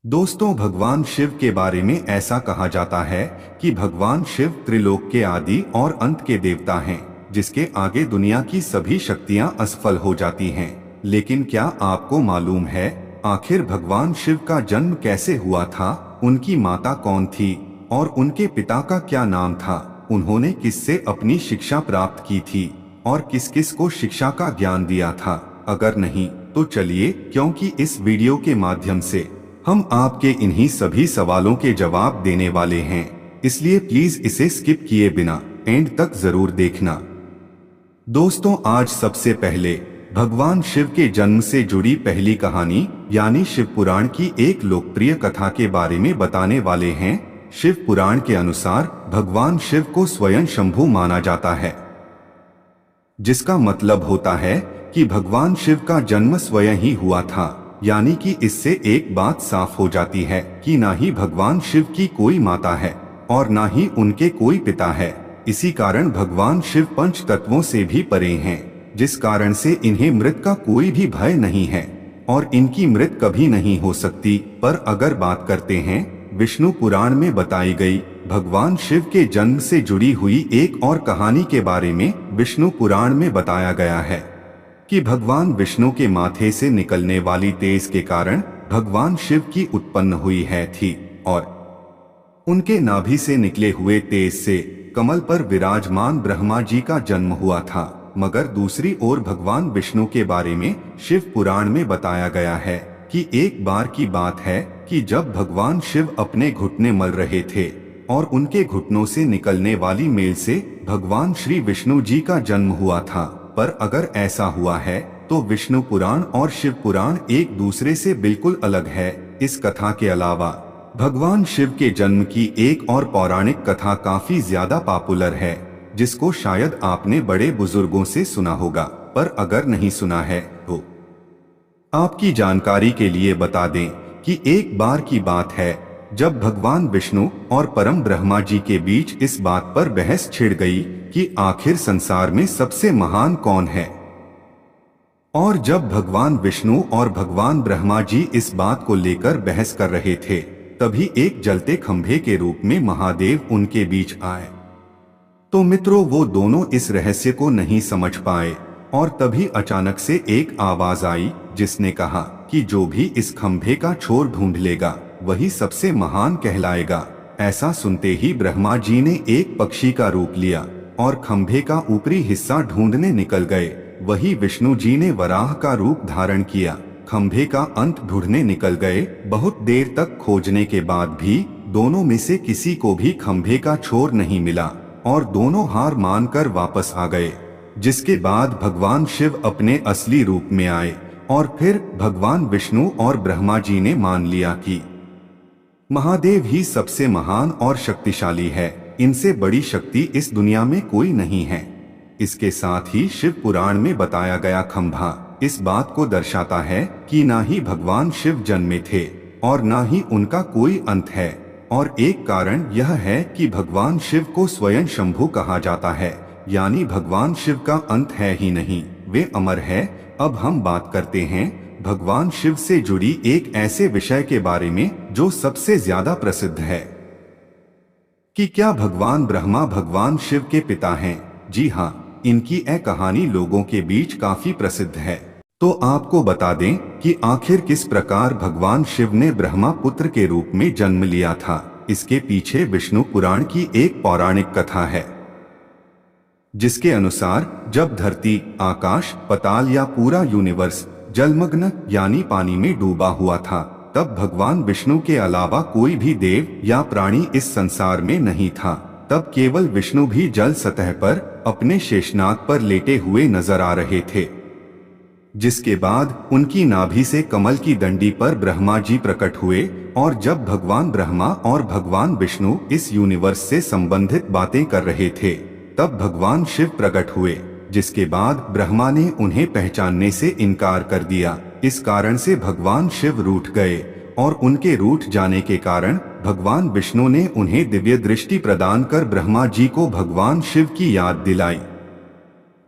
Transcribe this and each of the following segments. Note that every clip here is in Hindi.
दोस्तों, भगवान शिव के बारे में ऐसा कहा जाता है कि भगवान शिव त्रिलोक के आदि और अंत के देवता हैं, जिसके आगे दुनिया की सभी शक्तियां असफल हो जाती हैं। लेकिन क्या आपको मालूम है आखिर भगवान शिव का जन्म कैसे हुआ था? उनकी माता कौन थी और उनके पिता का क्या नाम था? उन्होंने किससे अपनी शिक्षा प्राप्त की थी और किस किस को शिक्षा का ज्ञान दिया था? अगर नहीं तो चलिए, क्योंकि इस वीडियो के माध्यम से हम आपके इन्हीं सभी सवालों के जवाब देने वाले हैं, इसलिए प्लीज इसे स्किप किए बिना एंड तक जरूर देखना। दोस्तों, आज सबसे पहले भगवान शिव के जन्म से जुड़ी पहली कहानी यानी शिव पुराण की एक लोकप्रिय कथा के बारे में बताने वाले हैं। शिव पुराण के अनुसार भगवान शिव को स्वयं शंभु माना जाता है, जिसका मतलब होता है कि भगवान शिव का जन्म स्वयं ही हुआ था। यानी कि इससे एक बात साफ हो जाती है कि ना ही भगवान शिव की कोई माता है और ना ही उनके कोई पिता है। इसी कारण भगवान शिव पंच तत्वों से भी परे हैं, जिस कारण से इन्हें मृत का कोई भी भय नहीं है और इनकी मृत कभी नहीं हो सकती। पर अगर बात करते हैं विष्णु पुराण में बताई गई भगवान शिव के जन्म से जुड़ी हुई एक और कहानी के बारे में, विष्णु पुराण में बताया गया है कि भगवान विष्णु के माथे से निकलने वाली तेज के कारण भगवान शिव की उत्पन्न हुई है थी और उनके नाभि से निकले हुए तेज से कमल पर विराजमान ब्रह्मा जी का जन्म हुआ था। मगर दूसरी ओर भगवान विष्णु के बारे में शिव पुराण में बताया गया है कि एक बार की बात है कि जब भगवान शिव अपने घुटने मल रहे थे और उनके घुटनों से निकलने वाली मेल से भगवान श्री विष्णु जी का जन्म हुआ था। पर अगर ऐसा हुआ है तो विष्णु पुराण और शिव पुराण एक दूसरे से बिल्कुल अलग है। इस कथा के अलावा भगवान शिव के जन्म की एक और पौराणिक कथा काफी ज्यादा पॉपुलर है, जिसको शायद आपने बड़े बुजुर्गों से सुना होगा। पर अगर नहीं सुना है तो आपकी जानकारी के लिए बता दें कि एक बार की बात है जब भगवान विष्णु और परम ब्रह्मा जी के बीच इस बात पर बहस छिड़ गई कि आखिर संसार में सबसे महान कौन है। और जब भगवान विष्णु और भगवान ब्रह्मा जी इस बात को लेकर बहस कर रहे थे, तभी एक जलते खंभे के रूप में महादेव उनके बीच आए। तो मित्रों, वो दोनों इस रहस्य को नहीं समझ पाए और तभी अचानक से एक आवाज आई जिसने कहा कि जो भी इस खंभे का छोर ढूंढ लेगा वही सबसे महान कहलाएगा। ऐसा सुनते ही ब्रह्मा जी ने एक पक्षी का रूप लिया और खंभे का ऊपरी हिस्सा ढूंढने निकल गए। वही विष्णु जी ने वराह का रूप धारण किया, खंभे का अंत ढूंढने निकल गए। बहुत देर तक खोजने के बाद भी दोनों में से किसी को भी खंभे का छोर नहीं मिला और दोनों हार मानकर वापस आ गए। जिसके बाद भगवान शिव अपने असली रूप में आए और फिर भगवान विष्णु और ब्रह्मा जी ने मान लिया कि महादेव ही सबसे महान और शक्तिशाली है, इनसे बड़ी शक्ति इस दुनिया में कोई नहीं है। इसके साथ ही शिव पुराण में बताया गया खंभा इस बात को दर्शाता है कि ना ही भगवान शिव जन्मे थे और ना ही उनका कोई अंत है। और एक कारण यह है कि भगवान शिव को स्वयं शंभु कहा जाता है, यानी भगवान शिव का अंत है ही नहीं, वे अमर है। अब हम बात करते हैं भगवान शिव से जुड़ी एक ऐसे विषय के बारे में जो सबसे ज्यादा प्रसिद्ध है कि क्या भगवान ब्रह्मा भगवान शिव के पिता हैं। जी हाँ, इनकी यह कहानी लोगों के बीच काफी प्रसिद्ध है। तो आपको बता दें कि आखिर किस प्रकार भगवान शिव ने ब्रह्मा पुत्र के रूप में जन्म लिया था। इसके पीछे विष्णु पुराण की एक पौराणिक कथा है, जिसके अनुसार जब धरती, आकाश, पताल या पूरा यूनिवर्स जलमग्न यानी पानी में डूबा हुआ था, तब भगवान विष्णु के अलावा कोई भी देव या प्राणी इस संसार में नहीं था। तब केवल विष्णु भी जल सतह पर अपने शेषनाग पर लेटे हुए नजर आ रहे थे। जिसके बाद उनकी नाभि से कमल की डंडी पर ब्रह्मा जी प्रकट हुए और जब भगवान ब्रह्मा और भगवान विष्णु इस यूनिवर्स से संबंधित बातें कर रहे थे, तब भगवान शिव प्रकट हुए। जिसके बाद ब्रह्मा ने उन्हें पहचानने से इनकार कर दिया। इस कारण से भगवान शिव रूठ गए और उनके रूठ जाने के कारण भगवान विष्णु ने उन्हें दिव्य दृष्टि प्रदान कर ब्रह्मा जी को भगवान शिव की याद दिलाई।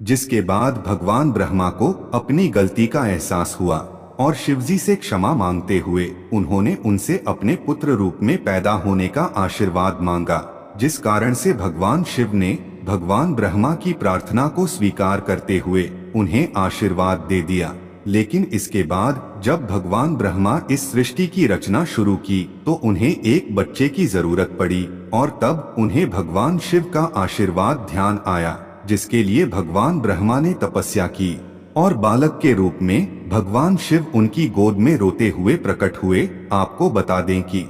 जिसके बाद भगवान ब्रह्मा को अपनी गलती का एहसास हुआ और शिवजी से क्षमा मांगते हुए उन्होंने उनसे अपने पुत्र रूप में पैदा होने का आशीर्वाद मांगा, जिस कारण से भगवान शिव ने भगवान ब्रह्मा की प्रार्थना को स्वीकार करते हुए उन्हें आशीर्वाद दे दिया। लेकिन इसके बाद जब भगवान ब्रह्मा इस सृष्टि की रचना शुरू की तो उन्हें एक बच्चे की जरूरत पड़ी और तब उन्हें भगवान शिव का आशीर्वाद ध्यान आया, जिसके लिए भगवान ब्रह्मा ने तपस्या की और बालक के रूप में भगवान शिव उनकी गोद में रोते हुए प्रकट हुए। आपको बता दें कि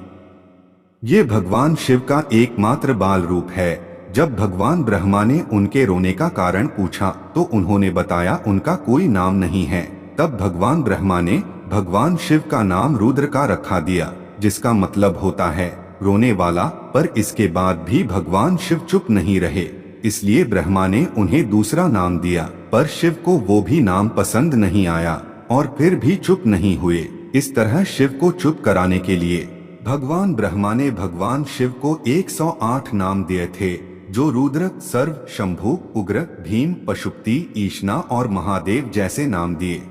ये भगवान शिव का एकमात्र बाल रूप है। जब भगवान ब्रह्मा ने उनके रोने का कारण पूछा तो उन्होंने बताया उनका कोई नाम नहीं है। तब भगवान ब्रह्मा ने भगवान शिव का नाम रुद्र का रखा दिया, जिसका मतलब होता है रोने वाला। पर इसके बाद भी भगवान शिव चुप नहीं रहे, इसलिए ब्रह्मा ने उन्हें दूसरा नाम दिया, पर शिव को वो भी नाम पसंद नहीं आया और फिर भी चुप नहीं हुए। इस तरह शिव को चुप कराने के लिए भगवान ब्रह्मा ने भगवान शिव को 108 नाम दिए थे, जो रुद्र, सर्व, शंभु, उग्र, भीम, पशुपति, ईशना और महादेव जैसे नाम दिए।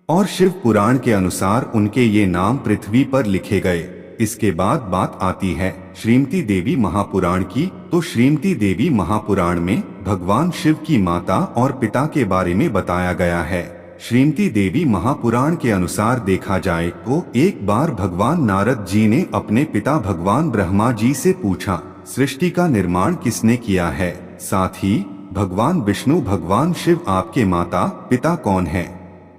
और शिव पुराण के अनुसार उनके ये नाम पृथ्वी पर लिखे गए। इसके बाद बात आती है श्रीमती देवी महापुराण की। तो श्रीमती देवी महापुराण में भगवान शिव की माता और पिता के बारे में बताया गया है। श्रीमती देवी महापुराण के अनुसार देखा जाए तो एक बार भगवान नारद जी ने अपने पिता भगवान ब्रह्मा जी से पूछा, सृष्टि का निर्माण किसने किया है? साथ ही भगवान विष्णु भगवान शिव आपके माता पिता कौन है?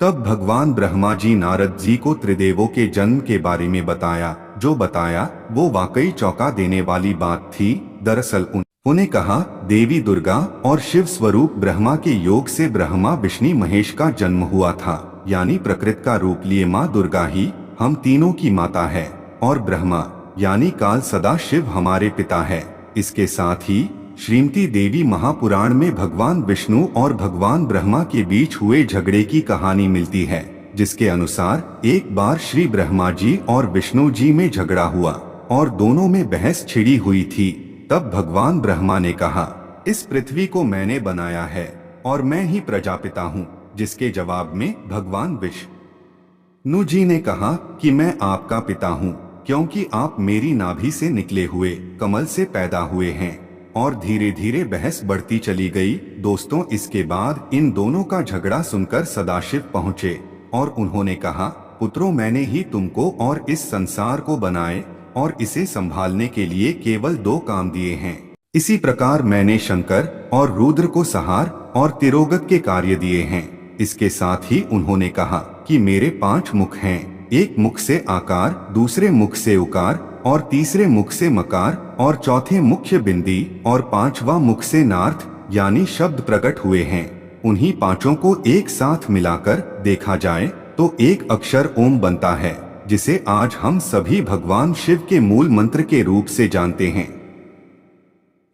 तब भगवान ब्रह्मा जी नारद जी को त्रिदेवों के जन्म के बारे में बताया। जो बताया वो वाकई चौंका देने वाली बात थी। दरअसल उन्होंने कहा, देवी दुर्गा और शिव स्वरूप ब्रह्मा के योग से ब्रह्मा विष्णु महेश का जन्म हुआ था, यानी प्रकृति का रूप लिए माँ दुर्गा ही हम तीनों की माता है और ब्रह्मा यानी काल सदा शिव हमारे पिता है। इसके साथ ही श्रीमती देवी महापुराण में भगवान विष्णु और भगवान ब्रह्मा के बीच हुए झगड़े की कहानी मिलती है, जिसके अनुसार एक बार श्री ब्रह्मा जी और विष्णु जी में झगड़ा हुआ और दोनों में बहस छिड़ी हुई थी। तब भगवान ब्रह्मा ने कहा, इस पृथ्वी को मैंने बनाया है और मैं ही प्रजापिता हूँ। जिसके जवाब में भगवान विष्णु जी ने कहा कि मैं आपका पिता हूँ, क्योंकि आप मेरी नाभि से निकले हुए कमल से पैदा हुए हैं। और धीरे धीरे बहस बढ़ती चली गई। दोस्तों, इसके बाद इन दोनों का झगड़ा सुनकर सदाशिव पहुँचे और उन्होंने कहा, पुत्रों, मैंने ही तुमको और इस संसार को बनाए और इसे संभालने के लिए केवल 2 काम दिए हैं। इसी प्रकार मैंने शंकर और रुद्र को संहार और तिरोगत के कार्य दिए हैं। इसके साथ ही उन्होंने कहा कि मेरे 5 मुख हैं, एक मुख से आकार, दूसरे मुख से उकार और तीसरे मुख से मकार और चौथे मुख्य बिंदी और 5वां मुख से नार्थ यानी शब्द प्रकट हुए हैं। उन्हीं 5 को एक साथ मिलाकर देखा जाए तो एक अक्षर ओम बनता है, जिसे आज हम सभी भगवान शिव के मूल मंत्र के रूप से जानते हैं।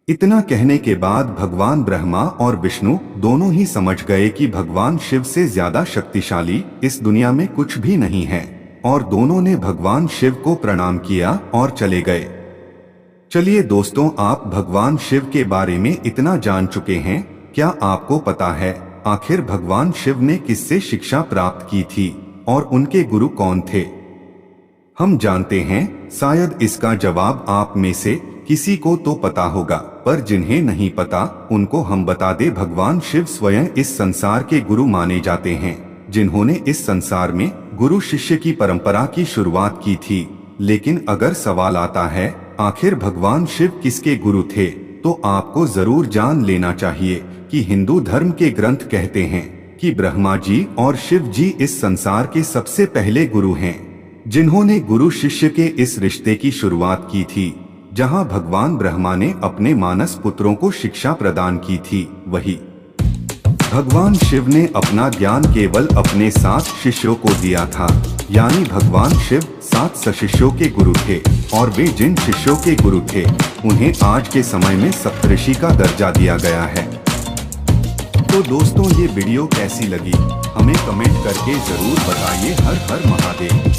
इतना कहने के बाद भगवान ब्रह्मा और विष्णु दोनों ही समझ गए कि भगवान शिव से ज्यादा शक्तिशाली इस दुनिया में कुछ भी नहीं है और दोनों ने भगवान शिव को प्रणाम किया और चले गए। चलिए दोस्तों, आप भगवान शिव के बारे में इतना जान चुके हैं, क्या आपको पता है आखिर भगवान शिव ने किससे शिक्षा प्राप्त की थी और उनके गुरु कौन थे? हम जानते हैं, शायद इसका जवाब आप में से किसी को तो पता होगा, पर जिन्हें नहीं पता उनको हम बता दे। भगवान शिव स्वयं इस संसार के गुरु माने जाते हैं, जिन्होंने इस संसार में गुरु शिष्य की परंपरा की शुरुआत की थी। लेकिन अगर सवाल आता है आखिर भगवान शिव किसके गुरु थे, तो आपको जरूर जान लेना चाहिए कि हिंदू धर्म के ग्रंथ कहते हैं कि ब्रह्मा जी और शिव जी इस संसार के सबसे पहले गुरु हैं, जिन्होंने गुरु शिष्य के इस रिश्ते की शुरुआत की थी। जहां भगवान ब्रह्मा ने अपने मानस पुत्रों को शिक्षा प्रदान की थी, वही भगवान शिव ने अपना ज्ञान केवल अपने 7 शिष्यों को दिया था। यानी भगवान शिव 7 सशिष्यों के गुरु थे और वे जिन शिष्यों के गुरु थे उन्हें आज के समय में सप्तऋषि का दर्जा दिया गया है। तो दोस्तों, ये वीडियो कैसी लगी हमें कमेंट करके जरूर बताइए। हर हर महादेव।